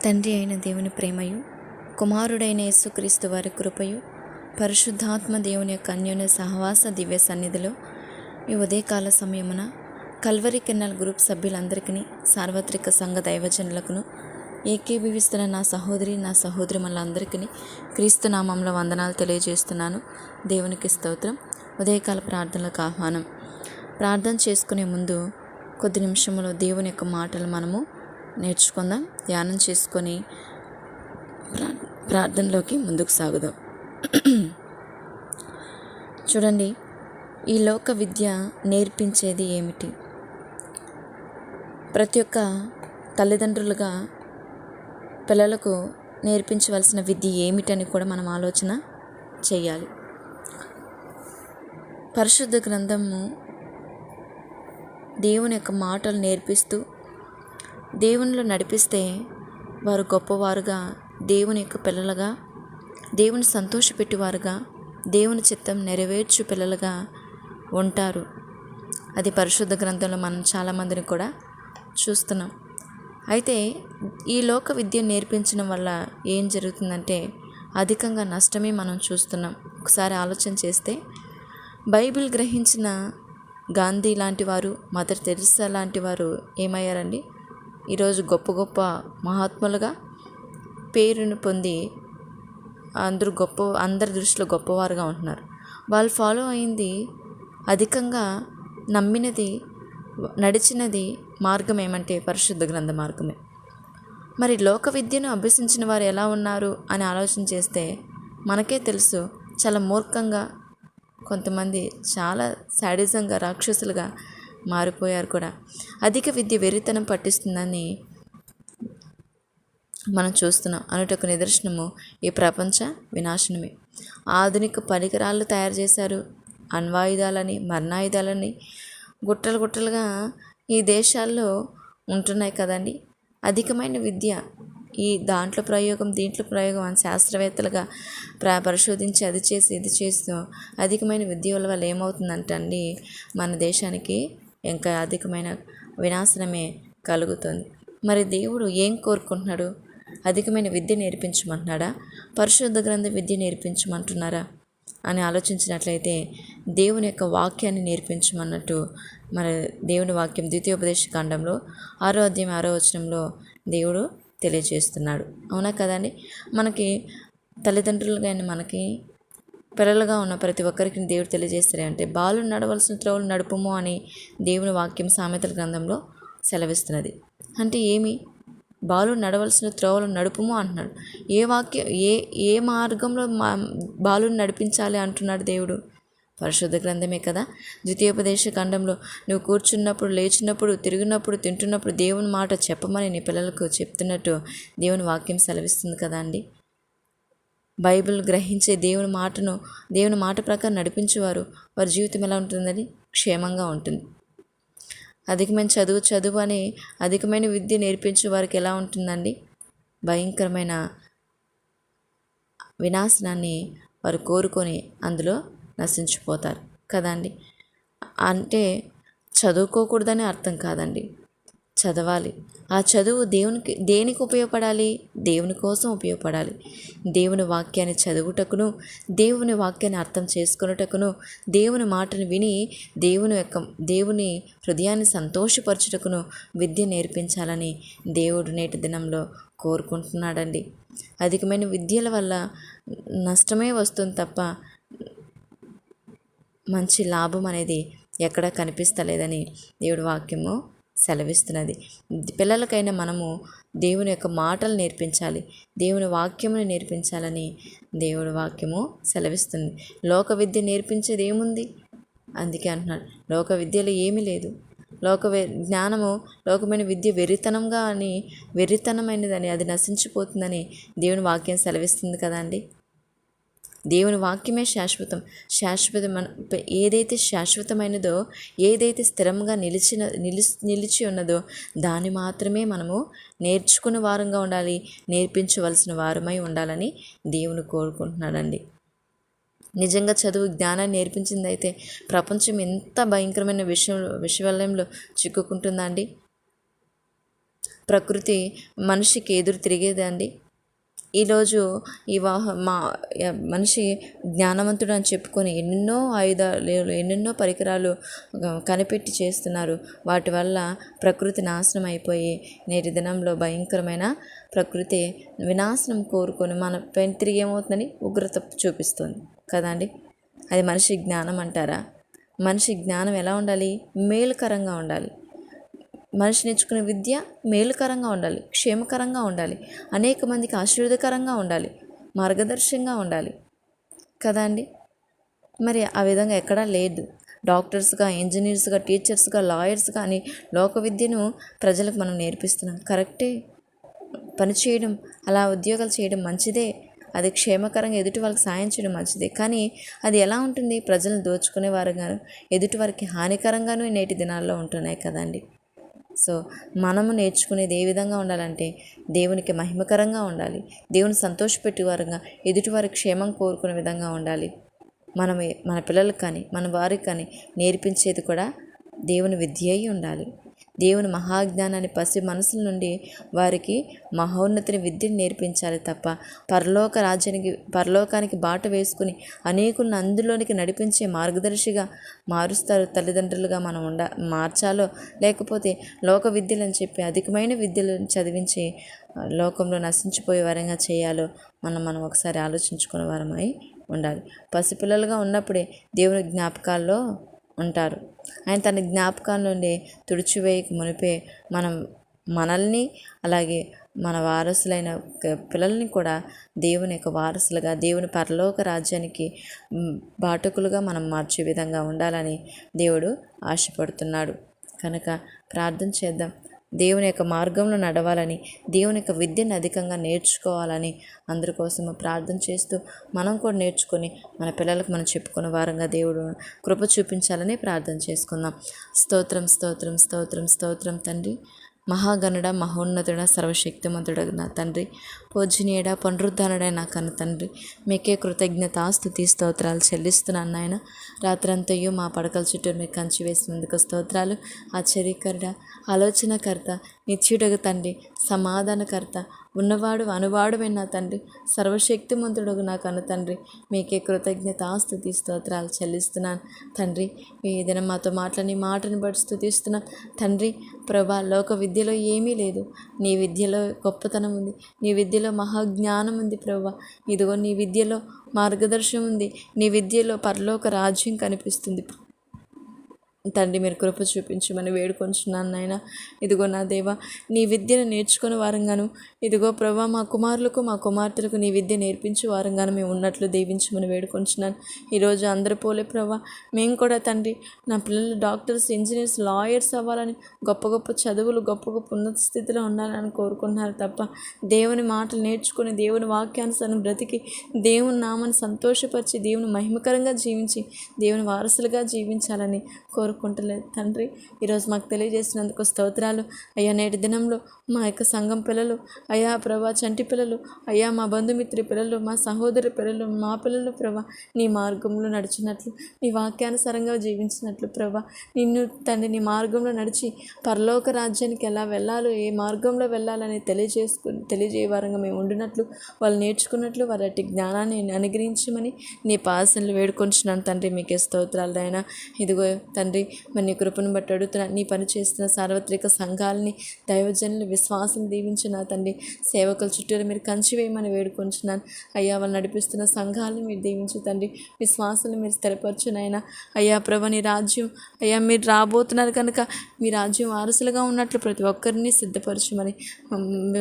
తండ్రి అయిన దేవుని ప్రేమయు, కుమారుడైన యేసుక్రీస్తు వారి కృపయు, పరిశుద్ధాత్మ దేవుని యొక్క అన్యోన్య సహవాస దివ్య సన్నిధిలో ఈ ఉదయకాల సమయమున కల్వరి కెన్నల్ గ్రూప్ సభ్యులందరికీ, సార్వత్రిక సంఘ దైవజనులకును, ఏకీభవిస్తున్న నా సహోదరిమలందరికీ క్రీస్తు నామంలో వందనాలు తెలియజేస్తున్నాను. దేవునికి స్తోత్రం. ఉదయకాల ప్రార్థనలకు ఆహ్వానం. ప్రార్థన చేసుకునే ముందు కొద్ది నిమిషంలో దేవుని యొక్క మాటలు మనము నేర్చుకుందాం. ధ్యానం చేసుకొని ప్రార్థనలోకి ముందుకు సాగుదాం. చూడండి, ఈ లోక విద్య నేర్పించేది ఏమిటి? ప్రతి ఒక్క తల్లిదండ్రులుగా పిల్లలకు నేర్పించవలసిన విద్య ఏమిటని కూడా మనం ఆలోచన చేయాలి. పరిశుద్ధ గ్రంథము దేవుని యొక్క మాటలు నేర్పిస్తూ దేవునిలో నడిపిస్తే వారు గొప్పవారుగా, దేవుని యొక్క పిల్లలుగా, దేవుని సంతోషపెట్టేవారుగా, దేవుని చిత్తం నెరవేర్చు పిల్లలుగా ఉంటారు. అది పరిశుద్ధ గ్రంథంలో మనం చాలామందిని కూడా చూస్తున్నాం. అయితే ఈ లోక విద్య నేర్పించడం వల్ల ఏం జరుగుతుందంటే అధికంగా నష్టమే మనం చూస్తున్నాం. ఒకసారి ఆలోచన చేస్తే బైబిల్ గ్రహించిన గాంధీ లాంటి వారు, మదర్ తెరెసా లాంటి వారు ఏమయ్యారండి? ఈరోజు గొప్ప గొప్ప మహాత్ములుగా పేరును పొంది అందరి దృష్టిలో గొప్పవారుగా ఉంటున్నారు. వాళ్ళు ఫాలో అయింది, అధికంగా నమ్మినది, నడిచినది మార్గం ఏమంటే పరిశుద్ధ గ్రంథ మార్గమే. మరి లోక విద్యను అభ్యసించిన వారు ఎలా ఉన్నారు అని ఆలోచన చేస్తే మనకే తెలుసు. చాలా మూర్ఖంగా, కొంతమంది చాలా శాడిజంగా, రాక్షసులుగా మారిపోయారు కూడా. అధిక విద్య వెర్రితనం పట్టిస్తుందని మనం చూస్తున్నాం. అనుటకు నిదర్శనము ఈ ప్రపంచ వినాశనమే. ఆధునిక పరికరాలు తయారు చేశారు. అణ్వాయుధాలని, మరణాయుధాలని గుట్టలుగా ఈ దేశాల్లో ఉంటున్నాయి కదండి. అధికమైన విద్య, ఈ దీంట్లో ప్రయోగం అని శాస్త్రవేత్తలుగా పరిశోధించి అది చేసి ఇది చేస్తూ అధికమైన విద్య వల్ల ఏమవుతుందంటే అండి, మన దేశానికి ఇంకా అధికమైన వినాశనమే కలుగుతుంది. మరి దేవుడు ఏం కోరుకుంటున్నాడు? అధికమైన విద్య నేర్పించమంటున్నాడా? పరిశుద్ధ గ్రంథ విద్య నేర్పించమంటున్నారా అని ఆలోచించినట్లయితే దేవుని యొక్క వాక్యాన్ని నేర్పించమన్నట్టు మరి దేవుని వాక్యం ద్వితీయోపదేశ కాండంలో 6వ అధ్యాయం 6వ వచనంలో దేవుడు తెలియజేస్తున్నాడు. అవునా కదండి? మనకి తల్లిదండ్రులుగా మనకి పిల్లలుగా ఉన్న ప్రతి ఒక్కరికి దేవుడు తెలియజేస్తారే అంటే బాలు నడవలసిన త్రోవలు నడుపుము అని దేవుని వాక్యం సామెతల గ్రంథంలో సెలవిస్తున్నది. అంటే ఏమి? బాలు నడవలసిన త్రోవలు నడుపుము అంటున్నాడు. ఏ మార్గంలో బాలుని నడిపించాలి అంటున్నాడు దేవుడు? పరిశుద్ధ గ్రంథమే కదా. ద్వితీయోపదేశ ఖండంలో నువ్వు కూర్చున్నప్పుడు, లేచినప్పుడు, తిరిగినప్పుడు, తింటున్నప్పుడు దేవుని మాట చెప్పమని నీ పిల్లలకు చెప్తున్నట్టు దేవుని వాక్యం సెలవిస్తుంది కదా అండి. బైబిల్ గ్రహించే దేవుని మాట ప్రకారం నడిపించేవారు వారి జీవితం ఎలా ఉంటుందని? క్షేమంగా ఉంటుంది. అధికమైన చదువు అని అధికమైన విద్య నేర్పించే వారికి ఎలా ఉంటుందండి? భయంకరమైన వినాశనాన్ని వారు కోరుకొని అందులో నశించిపోతారు కదండి. అంటే చదువుకోకూడదని అర్థం కాదండి, చదవాలి. ఆ చదువు దేనికి ఉపయోగపడాలి? దేవుని కోసం ఉపయోగపడాలి. దేవుని వాక్యాన్ని చదువుటకును, దేవుని వాక్యాన్ని అర్థం చేసుకున్నటకును, దేవుని మాటను విని దేవుని హృదయాన్ని సంతోషపరచుటకును విద్య నేర్పించాలని దేవుడు నేటి దినంలో కోరుకుంటున్నాడండి. అధికమైన విద్యల వల్ల నష్టమే వస్తుంది తప్ప మంచి లాభం అనేది ఎక్కడా కనిపిస్తలేదని దేవుడి వాక్యము సెలవిస్తున్నది. పిల్లలకైనా మనము దేవుని యొక్క మాటలు నేర్పించాలి, దేవుని వాక్యమును నేర్పించాలని దేవుడి వాక్యము సెలవిస్తుంది. లోక విద్య నేర్పించేది ఏముంది? అందుకే అంటున్నాడు, లోక విద్యలో ఏమీ లేదు. లోకమైన విద్య వెర్రితనమైనదని, అది నశించిపోతుందని దేవుని వాక్యం సెలవిస్తుంది కదండి. దేవుని వాక్యమే ఏదైతే శాశ్వతమైనదో, ఏదైతే స్థిరంగా నిలిచి ఉన్నదో దాన్ని మాత్రమే మనము నేర్చుకునే వారంగా ఉండాలి, నేర్పించవలసిన వారమై ఉండాలని దేవుని కోరుకుంటున్నాడండి. నిజంగా చదువు జ్ఞానాన్ని నేర్పించిందైతే ప్రపంచం ఎంత భయంకరమైన విషవలయంలో చిక్కుకుంటుందండి. ప్రకృతి మనిషికి ఎదురు తిరిగేదండి. ఈరోజు మనిషి జ్ఞానవంతుడు అని చెప్పుకొని ఎన్నెన్నో ఆయుధాలు, ఎన్నెన్నో పరికరాలు కనిపెట్టి చేస్తున్నారు. వాటి వల్ల ప్రకృతి నాశనం అయిపోయి నేటి దినంలో భయంకరమైన ప్రకృతి వినాశనం కోరుకొని మన పైన తిరిగి ఏమవుతుందని ఉగ్రత చూపిస్తుంది కదండి. అది మనిషి జ్ఞానం అంటారా? మనిషి జ్ఞానం ఎలా ఉండాలి? మేలుకరంగా ఉండాలి. మనిషి నేర్చుకునే విద్య మేలుకరంగా ఉండాలి, క్షేమకరంగా ఉండాలి, అనేక మందికి ఆశీర్వాదకరంగా ఉండాలి, మార్గదర్శకంగా ఉండాలి కదా అండి. మరి ఆ విధంగా ఎక్కడా లేదు. డాక్టర్స్గా, ఇంజనీర్స్గా, టీచర్స్గా, లాయర్స్గా అని లోక విద్యను ప్రజలకు మనం నేర్పిస్తున్నాం. కరెక్టే, పని చేయడం, అలా ఉద్యోగాలు చేయడం మంచిదే. అది క్షేమకరంగా ఎదుటి వాళ్ళకి సాయం చేయడం మంచిదే. కానీ అది ఎలా ఉంటుంది? ప్రజలను దోచుకునే వారుగాను, ఎదుటి వారికి హానికరంగానూ నేటి దినాల్లో ఉంటున్నాయి కదండి. సో మనము నేర్చుకునేది ఏ విధంగా ఉండాలంటే దేవునికి మహిమకరంగా ఉండాలి, దేవుని సంతోషపెట్టే వారంగా, ఎదుటివారి క్షేమం కోరుకునే విధంగా ఉండాలి. మన పిల్లలకు కానీ మన వారికి కానీ నేర్పించేది కూడా దేవుని విద్య అయి ఉండాలి. దేవుని మహాజ్ఞానాన్ని పసి మనసుల నుండి వారికి మహోన్నతిని విద్యను నేర్పించాలి తప్ప పరలోకానికి బాట వేసుకుని అనేకులను అందులోనికి నడిపించే మార్గదర్శిగా మారుస్తారు తల్లిదండ్రులుగా మనం మార్చాలో, లేకపోతే లోక విద్యలని చెప్పి అధికమైన విద్యలను చదివించి లోకంలో నశించిపోయే వారంగా చేయాలో మనం ఒకసారి ఆలోచించుకునే వారమై ఉండాలి. పసిపిల్లలుగా ఉన్నప్పుడే దేవుని జ్ఞాపకాల్లో ఉంటారు. ఆయన తన జ్ఞాపకాల నుండి తుడిచివేయక మునిపే మనల్ని అలాగే మన వారసులైన పిల్లల్ని కూడా దేవుని యొక్క వారసులుగా, దేవుని పరలోక రాజ్యానికి బాటకులుగా మనం మార్చే విధంగా ఉండాలని దేవుడు ఆశపడుతున్నాడు. కనుక ప్రార్థన చేద్దాం. దేవుని యొక్క మార్గంలో నడవాలని, దేవుని యొక్క విద్యను అధికంగా నేర్చుకోవాలని అందరి కోసము ప్రార్థన చేస్తూ మనం కూడా నేర్చుకొని మన పిల్లలకు మనం చెప్పుకునే వారంగా దేవుడు కృప చూపించాలని ప్రార్థన చేసుకుందాం. స్తోత్రం స్తోత్రం స్తోత్రం స్తోత్రం తండ్రి, మహాగణుడ, మహోన్నతుడ, సర్వశక్తిమంతుడ నా తండ్రి, పూజనీయుడ, పునరుద్ధానుడ నా కన్న తండ్రి, మీకే కృతజ్ఞతాస్తుతి స్తోత్రాలు చెల్లిస్తున్నాను నాయన. రాత్రంతయు మా పడకల చుట్టూ మీకు కంచి వేసినందుకు స్తోత్రాలు. ఆశ్చర్యకరుడ, ఆలోచనకర్త, నిత్యుడగు తండ్రి, సమాధానకర్త, ఉన్నవాడు అనువాడు నా తండ్రి, సర్వశక్తిమంతుడు నా కన్న తండ్రి, మీకే కృతజ్ఞతాస్తుతి స్తోత్రాలు చెల్లిస్తున్నాను తండ్రి. ఈ దినం మాతో మాటని బట్టి స్తుతిస్తున్నాం తండ్రి. ప్రభా, లోక విద్యలో ఏమీ లేదు, నీ విద్యలో గొప్పతనం ఉంది, నీ విద్యలో మహాజ్ఞానం ఉంది ప్రభా. ఇదిగో నీ విద్యలో మార్గదర్శనం ఉంది, నీ విద్యలో పరలోక రాజ్యం కనిపిస్తుంది తండ్రి. మీరు కృప చూపించమని వేడుకొంచున్నాను నాయన. ఇదిగో నా దేవా, నీ విద్యను నేర్చుకునే వారంగాను, ఇదిగో ప్రభా మా కుమారులకు మా కుమార్తెలకు నీ విద్య నేర్పించే వారంగాను మేము ఉన్నట్లు దీవించమని వేడుకొంచున్నాను. ఈరోజు అందరు పోలే ప్రభా, మేము కూడా తండ్రి నా పిల్లలు డాక్టర్స్, ఇంజనీర్స్, లాయర్స్ అవ్వాలని, గొప్ప గొప్ప చదువులు, గొప్ప గొప్ప ఉన్నత స్థితిలో ఉండాలని కోరుకుంటున్నారు తప్ప దేవుని మాటలు నేర్చుకుని, దేవుని వాక్యానుసారం బ్రతికి, దేవుని నామాన్ని సంతోషపరిచి, దేవుని మహిమకరంగా జీవించి, దేవుని వారసులుగా జీవించాలని కోరుకుంటలేదు తండ్రి. ఈరోజు మాకు తెలియజేసినందుకు స్తోత్రాలు అయ్యా. నేటి దినంలో మా యొక్క సంఘం పిల్లలు అయ్యా ప్రభా, చంటి పిల్లలు అయ్యా, మా బంధుమిత్రి పిల్లలు, మా సహోదరి పిల్లలు, మా పిల్లలు ప్రభా, నీ మార్గంలో నడిచినట్లు, నీ వాక్యానుసారంగా జీవించినట్లు ప్రభా, నిన్ను తండ్రి నీ మార్గంలో నడిచి పరలోక రాజ్యానికి ఎలా వెళ్ళాలో, ఏ మార్గంలో వెళ్ళాలని తెలియజేయవారంగా మేము ఉండినట్లు, వాళ్ళు నేర్చుకున్నట్లు వారి జ్ఞానాన్ని అనుగ్రహించమని నీ పాసనలు వేడుకొంచున్నాను తండ్రి. మీకే స్తోత్రాలు అయినా. ఇదిగో తండ్రి, మరి నీ కృపను బట్టి అడుగుతున్నా, నీ పని చేస్తున్న సార్వత్రిక సంఘాలని, దైవజనులు, విశ్వాసం దీవించిన తండ్రి, సేవకుల చుట్టూరు మీరు కంచి వేయమని వేడుకొంచున్నాను అయ్యా. వాళ్ళు నడిపిస్తున్న సంఘాలను మీరు దీవించు తండ్రి, విశ్వాసాలు మీరు స్థిరపరచునైనా అయ్యా. ప్రభు, నీ రాజ్యం అయ్యా మీరు రాబోతున్నారు కనుక మీ రాజ్యం వారసులుగా ఉన్నట్లు ప్రతి ఒక్కరిని సిద్ధపరచమని,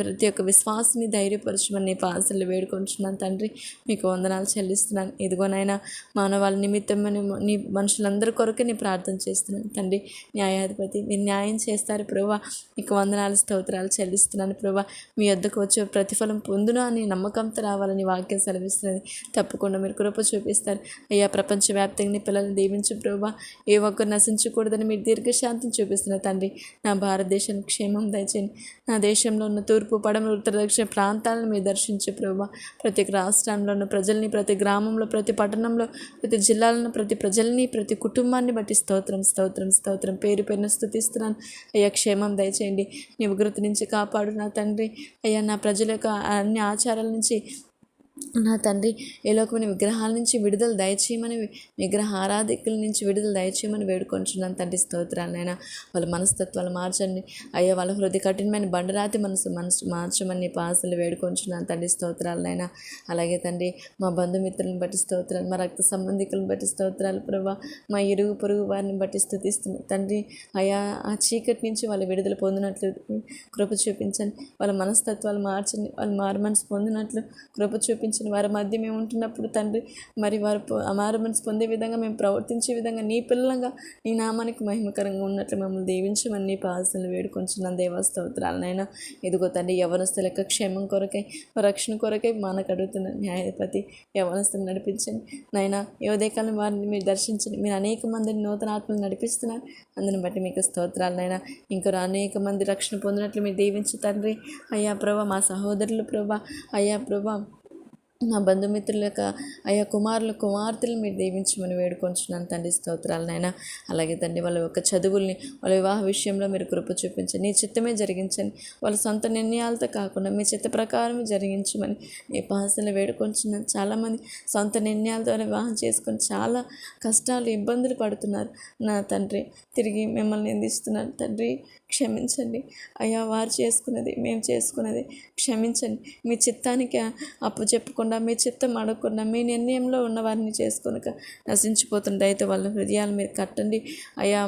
ప్రతి ఒక్క విశ్వాసాన్ని ధైర్యపరచమని నీ పాసలు వేడుకొంచున్నాను తండ్రి. మీకు వందనాలు చెల్లిస్తున్నాను. ఇదిగోనైనా మానవాళి నిమిత్తం నీ మనుషులందరి కొరకు నీ ప్రార్థన చేస్తున్నాను తండ్రి. న్యాయాధిపతి, మీరు న్యాయం చేస్తారు ప్రభా. మీకు వందనాలు స్తోత్రాలు చెల్లిస్తున్నాను ప్రభా. మీ వద్దకు వచ్చే ప్రతిఫలం పొందును అని నమ్మకంతో రావాలని వాక్యం సెలవిస్తున్నది. తప్పకుండా మీరు కృప చూపిస్తారు అయ్యా. ప్రపంచవ్యాప్తంగా నీ పిల్లల్ని దీవించు ప్రభా. ఏ ఒక్కరు నశించకూడదని మీరు దీర్ఘశాంతిని చూపిస్తున్నారు తండ్రి. నా భారతదేశానికి క్షేమం దయచేయండి. నా దేశంలో ఉన్న తూర్పు, పడమర, ఉత్తర, ఉత్తర దక్షిణ ప్రాంతాలను మీరు దర్శించే ప్రభా, ప్రతి రాష్ట్రంలోనూ ప్రజల్ని, ప్రతి గ్రామంలో, ప్రతి పట్టణంలో, ప్రతి జిల్లాలను, ప్రతి ప్రజల్ని, ప్రతి కుటుంబాన్ని బట్టి స్తోత్రం స్తోత్రం స్తోత్రం. పేరు పేరున స్తుతిస్తున్నాను అయ్యా. క్షేమం దయచేయండి. నీ ఉగ్రత నుంచి కాపాడు నా తండ్రి. అయ్యా, నా ప్రజల యొక్క అన్ని ఆచారాల నుంచి నా తండ్రి ఏ లోకమైన విగ్రహాల నుంచి విడుదల దయచేయమని, విగ్రహ ఆరాధికుల నుంచి విడుదల దయచేయమని వేడుకొంచున్నాను తండ్రి. స్తోత్రాలనైనా వాళ్ళ మనస్తత్వాలు మార్చండి అయ్యా. వాళ్ళ హృదయ కఠినమైన బండరాతి మనసు మార్చమని పాసలు వేడుకొంచున్నాను తండ్రి. స్తోత్రాలనైనా. అలాగే తండ్రి మా బంధుమిత్రులను బట్టి స్తోత్రాలు, మా రక్త సంబంధికులను బట్టి స్తోత్రాలు ప్రభా, మా ఇరుగు పొరుగు వారిని బట్టి స్తుతిస్తున్నాను తండ్రి. అయ్యా, ఆ చీకటి నుంచి వాళ్ళు విడుదల పొందినట్లు కృప చూపించండి. వాళ్ళ మనస్తత్వాలు మార్చండి. వాళ్ళు మారు మనసు పొందినట్లు కృప చూపించండి. వారి మధ్య మేము ఉంటున్నప్పుడు తండ్రి, మరి వారు మారు మనసు పొందే విధంగా, మేము ప్రవర్తించే విధంగా, నీ పిల్లలంగా నీ నామానికి మహిమకరంగా ఉన్నట్లు మమ్మల్ని దీవించమని నీ పాసలు వేడుకొంచున్నాను దేవా. స్తోత్రాలనైనా. ఇదిగో తండ్రి యవనస్తుల యొక్క క్షేమం కొరకై, రక్షణ కొరకై మనకు అడుగుతున్న న్యాయాధిపతి యవనస్తులు నడిపించండి నైనా. ఈ ఉదయకాలం వారిని మీరు దర్శించండి. మీరు అనేక మందిని నూతన ఆత్మలు నడిపిస్తున్నారు, అందుని బట్టి మీకు స్తోత్రాలనైనా. ఇంకా అనేక మంది రక్షణ పొందినట్లు మీరు దీవించు తండ్రి. అయ్యా ప్రభా, మా సహోదరులు ప్రభా, అయ్యా ప్రభా, నా బంధుమిత్రుల యొక్క అయ్యా కుమారులు కుమార్తెలు మీరు దీవించమని వేడుకొంచున్నాను తండ్రి. స్తోత్రాలనైనా. అలాగే తండ్రి వాళ్ళ యొక్క చదువుల్ని, వాళ్ళ వివాహ విషయంలో మీరు కృప చూపించండి. నీ చిత్తమే జరిగించండి. వాళ్ళ సొంత నిర్ణయాలతో కాకుండా మీ చిత్త ప్రకారం జరిగించమని నీ పాసలు వేడుకొంచున్నాను. చాలామంది సొంత నిర్ణయాలతో వివాహం చేసుకొని చాలా కష్టాలు, ఇబ్బందులు పడుతున్నారు నా తండ్రి. తిరిగి మిమ్మల్ని నిందిస్తున్నారు తండ్రి. క్షమించండి అయ్యా. వారు చేసుకున్నది, మేము చేసుకున్నది క్షమించండి. మీ చిత్తానికి అప్పు చెప్పకుండా, మీ చిత్తం అడగకుండా, మీ నిర్ణయంలో ఉన్న వారిని చేసుకొనక నశించిపోతున్న దయతో వాళ్ళ హృదయాలు మీరు కట్టండి అయ్యా.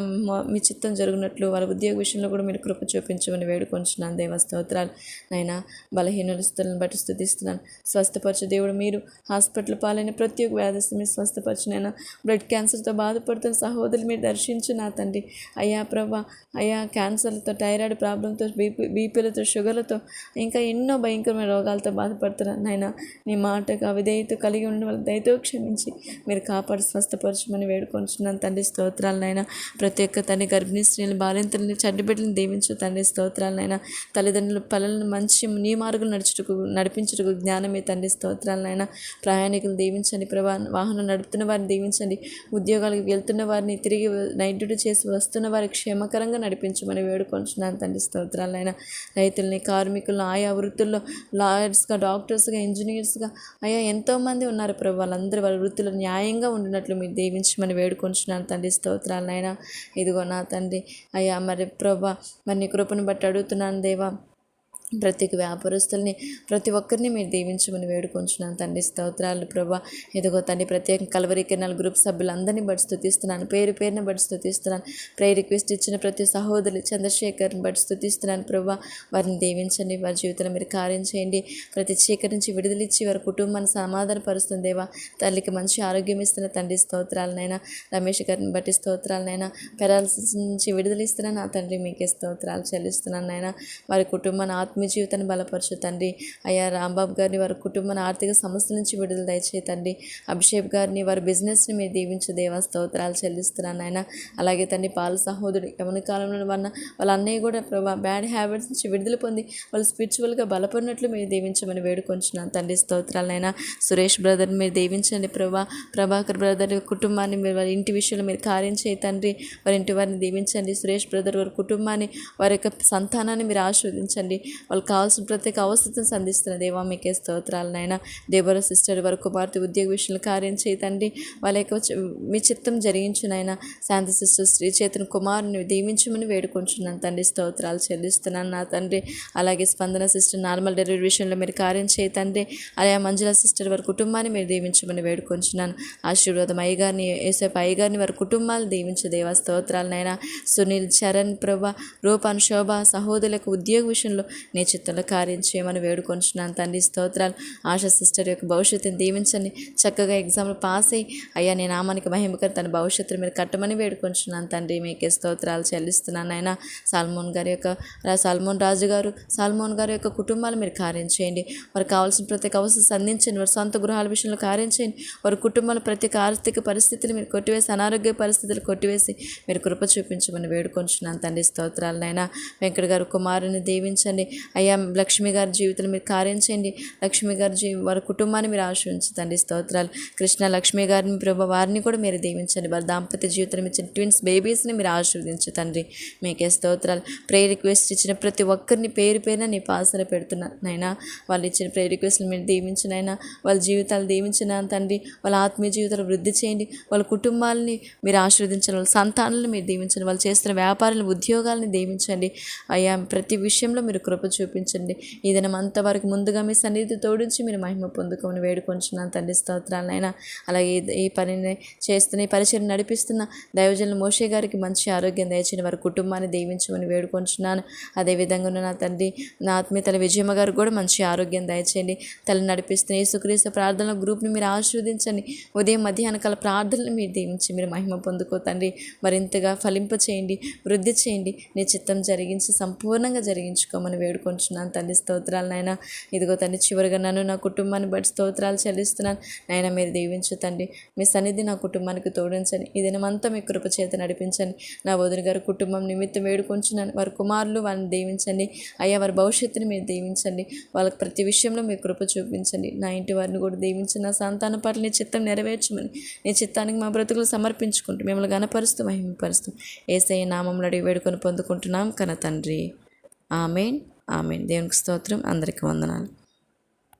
మీ చిత్తం జరిగినట్లు వాళ్ళ ఉద్యోగ విషయంలో కూడా మీరు కృప చూపించమని వేడుకొంచున్నాను దేవ. స్తోత్రాలు నైనా. బలహీనస్తులను బట్టి స్తుతిస్తున్నాను. స్వస్థపరచు దేవుడు. మీరు హాస్పిటల్ పాలైన ప్రతి ఒక్క వ్యాధిస్తు మీరు స్వస్థపరచునైనా. బ్లడ్ క్యాన్సర్తో బాధపడుతున్న సహోదరులు మీరు దర్శించు నా తండ్రి. అయ్యా ప్రభా, అయ్యా క్యాన్సర్లతో, థైరాయిడ్ ప్రాబ్లంతో, బీపీలతో, షుగర్లతో, ఇంకా ఎన్నో భయంకరమైన రోగాలతో బాధపడుతున్నారు నాయన. నీ మాటకు అవిధేయత కలిగి ఉన్న వాళ్ళ దయతో క్షమించి మీరు కాపాడు స్వస్థపరచమని వేడుకొంచున్నాను తండ్రి. స్తోత్రాలనైనా. ప్రతి ఒక్క తండ్రి గర్భిణీ స్త్రీలను, బాలింతల్ని, చంటి బిడ్డలను దీవించు తండ్రి. స్తోత్రాలనైనా. తల్లిదండ్రులు పిల్లలను మంచి నీ మార్గం నడిపించుటకు జ్ఞానమే తండ్రి. స్తోత్రాలనైనా. ప్రయాణికులు దీవించండి ప్రభా. వాహనం నడుపుతున్న వారిని దీవించండి. ఉద్యోగాలకు వెళ్తున్న వారిని, తిరిగి నైట్ డ్యూటీ చేసి వస్తున్న వారికి క్షేమకరంగా నడిపించమని వేడుకొంచున్నాను తండ్రి. స్తోత్రాలైనా. రైతుల్ని, కార్మికులను, ఆయా వృత్తుల్లో లాయర్స్గా, డాక్టర్స్గా, ఇంజనీర్స్గా అయ్యా ఎంతోమంది ఉన్నారు ప్రభు. వాళ్ళందరూ వాళ్ళ వృత్తులు న్యాయంగా ఉండినట్లు మీరు దీవించమని వేడుకొంచున్నాను తండ్రి. స్తోత్రాలనైనా. ఇదిగో నా తండ్రి అయ్యా, మరి ప్రభా, మరి నీ కృపను బట్టి అడుగుతున్నాను దేవా. ప్రతి వ్యాపారస్తుల్ని, ప్రతి ఒక్కరిని మీరు దీవించమని వేడుకొంచున్నాను తండ్రి. స్తోత్రాలు ప్రభా. ఇదిగో తండ్రి ప్రత్యేక కల్వరి కిరణాల గ్రూప్ సభ్యులందరినీ బట్టి స్తుతిస్తున్నాను. పేరు పేరున బట్టి స్తుతిస్తున్నాను. ప్రేయర్ రిక్వెస్ట్ ఇచ్చిన ప్రతి సహోదరు చంద్రశేఖర్ని బట్టి స్తుతిస్తున్నాను ప్రభా. వారిని దీవించండి. వారి జీవితంలో మీరు కార్యం చేయండి. ప్రతి చీకటి నుంచి విడుదలిచ్చి వారి కుటుంబాన్ని సమాధానపరుస్తుంది దేవా. తల్లికి మంచి ఆరోగ్యం ఇస్తున్న తండ్రి. స్తోత్రాలనైనా. రమేష్ గారిని బట్టి స్తోత్రాలనైనా. పెరాలసిస్ నుంచి విడుదలిస్తున్నాను నా తండ్రి. మీకే స్తోత్రాలు చెల్లిస్తున్నాను నాయన. వారి కుటుంబాన్ని ఆత్మ మీ జీవితాన్ని బలపరచు తండ్రి. అయ్యా రాంబాబు గారిని, వారి కుటుంబాన్ని ఆర్థిక సమస్యల నుంచి విడుదల దయచేయ తండ్రి. అభిషేక్ గారిని, వారి బిజినెస్ని మీరు దీవించు దేవా. స్తోత్రాలు చెల్లిస్తున్నాను ఆయన. అలాగే తండ్రి పాల సహోదరుడు యవన కాలంలో వాళ్ళ అన్నయ్య కూడా ప్రభా బ్యాడ్ హ్యాబిట్స్ నుంచి విడుదల పొంది వాళ్ళు స్పిరిచువల్గా బలపడినట్లు మీరు దీవించమని వేడుకొంచున్నాను తండ్రి. స్తోత్రాలైనా. సురేష్ బ్రదర్ని మీరు దీవించండి ప్రభా. ప్రభాకర్ బ్రదర్ కుటుంబాన్ని మీరు వారి ఇంటి విషయంలో మీరు కార్యం చేయ తండ్రి. వారి ఇంటి వారిని దీవించండి. సురేష్ బ్రదర్ వారి కుటుంబాన్ని, వారి యొక్క సంతానాన్ని మీరు ఆశీర్వదించండి. వాళ్ళకి కావాల్సిన ప్రత్యేక అవసరం సంధిస్తున్న దేవా. మీకే స్తోత్రాలనైనా. దేవర సిస్టర్ వారి కుమార్తె ఉద్యోగ విషయంలో కార్యం చేయతండి. వాళ్ళ యొక్క మీ చిత్తం జరిగించునైనా. శాంతి సిస్టర్ శ్రీ చేతన కుమారుని దీవించమని వేడుకొంచున్నాను తండ్రి. స్తోత్రాలు చెల్లిస్తున్నాను నా తండ్రి. అలాగే స్పందన సిస్టర్ నార్మల్ డెలివరీ విషయంలో మీరు కార్యం చేయతండి. అలాగే మంజుల సిస్టర్ వారి కుటుంబాన్ని మీరు దీవించమని వేడుకొంచున్నాను. ఆశీర్వాదం అయ్యగారిని, ఏసేపు అయ్యగారిని, వారి కుటుంబాలు దీవించు దేవా. స్తోత్రాలనైనా. సునీల్, చరణ్ ప్రభా, రూపాన్, శోభ సహోదరులకు ఉద్యోగ విషయంలో నీ చిత్తంలో కార్యం చేయమని వేడుకొంచున్నాను తండ్రి. స్తోత్రాలు. ఆశా సిస్టర్ యొక్క భవిష్యత్తుని దీవించండి. చక్కగా ఎగ్జామ్లు పాస్ అయ్యి అయ్యా నీ నామానికి మహిమకర తన భవిష్యత్తును మీరు కట్టమని వేడుకొంచున్నాను తండ్రి. మీకే స్తోత్రాలు చెల్లిస్తున్నాను ఆయన. సల్మోన్ రాజు గారు, సల్మోన్ గారి యొక్క కుటుంబాలు మీరు కార్యం చేయండి. వారికి కావాల్సిన ప్రత్యేక అవసరం సంధించండి. వారి సొంత గృహాల విషయంలో కార్యం చేయండి. వారి కుటుంబాల ప్రత్యేక ఆర్థిక పరిస్థితులు మీరు కొట్టివేసి, అనారోగ్య పరిస్థితులు కొట్టివేసి మీరు కృప చూపించమని వేడుకొంచున్నాను తండ్రి. స్తోత్రాలనైనా. వెంకట గారు కుమారుని దీవించండి. అయ్యా లక్ష్మి గారి జీవితంలో మీరు కార్యం చేయండి. లక్ష్మి గారి వారి కుటుంబాన్ని మీరు ఆశ్రయించు తండ్రి. స్తోత్రాలు. కృష్ణ లక్ష్మి గారిని ప్రభు వారిని కూడా మీరు దీవించండి. వారి దాంపత్య జీవితంలో ఇచ్చిన ట్విన్స్ బేబీస్ని మీరు ఆశీర్వదించు తండ్రి. మీకే స్తోత్రాలు. ప్రేయర్ రిక్వెస్ట్ ఇచ్చిన ప్రతి ఒక్కరిని పేరు పేరున నీ పాసన పెడుతున్నారు నైనా. వాళ్ళు ఇచ్చిన ప్రేయర్ రిక్వెస్ట్లు మీరు దీవించినైనా, వాళ్ళ జీవితాలు దీవించిన తండ్రి. వాళ్ళ ఆత్మీయ జీవితాలు వృద్ధి చేయండి. వాళ్ళ కుటుంబాలని మీరు ఆశీర్వదించండి. వాళ్ళ సంతానాలను మీరు దీవించండి. వాళ్ళు చేస్తున్న వ్యాపారాలను, ఉద్యోగాలను దీవించండి. అయ్యా ప్రతి విషయంలో మీరు కృప చూపించండి. ఈ దినం అంతవరకు ముందుగా మీ సన్నిధి తోడించి మీరు మహిమ పొందుకొని వేడుకొంచున్నాను తండ్రి. స్తోత్రాలనైనా. అలాగే ఈ పనిని చేస్తున్న, ఈ పరిచయం నడిపిస్తున్న దైవజనులు మోషే గారికి మంచి ఆరోగ్యం దయచేయండి. వారి కుటుంబాన్ని దీవించమని వేడుకొంచున్నాను. అదేవిధంగా నా తండ్రి, నా ఆత్మీయ తల్లి విజయమ్మ గారికి కూడా మంచి ఆరోగ్యం దయచేయండి. తల్లి నడిపిస్తున్న యేసుక్రీస్తు ప్రార్థనల గ్రూప్ని మీరు ఆశీర్వదించండి. ఉదయం మధ్యాహ్న కాల ప్రార్థనలు మీరు దీవించి మీరు మహిమ పొందుకో తండ్రి. మరింతగా ఫలింప చేయండి, వృద్ధి చేయండి. నీ చిత్తం జరిగించి సంపూర్ణంగా జరిగించుకోమని వేడుకొంచున్నాను తండ్రి. స్తోత్రాలు నాయన. ఇదిగో తండ్రి, చివరిగా నన్ను, నా కుటుంబాన్ని బట్టి స్తోత్రాలు చెల్లిస్తున్నాను నాయన. మీరు దీవించు తండ్రి. మీ సన్నిధి నా కుటుంబానికి తోడించండి. ఈ దినమంతా మీ కృప చేత నడిపించండి. నా వదిన గారి కుటుంబం నిమిత్తం వేడుకొంచున్నాను. వారి కుమారులు వారిని దీవించండి అయ్యా. వారి భవిష్యత్తుని మీరు దీవించండి. వాళ్ళకి ప్రతి విషయంలో మీ కృప చూపించండి. నా ఇంటి వారిని కూడా దీవించి నా సంతాన పట్ల నీ చిత్తం నెరవేర్చమని, నీ చిత్తానికి మా బ్రతుకులు సమర్పించుకుంటూ మిమ్మల్ని గణపరుస్తూ మహిమపరుస్తూ యేసయ్య నామములో అడిగి వేడుకొని పొందుకుంటున్నాం కన తండ్రి. ఆమేన్. ఆమేన్. దేవునికి స్తోత్రం. అందరికీ వందనాలు.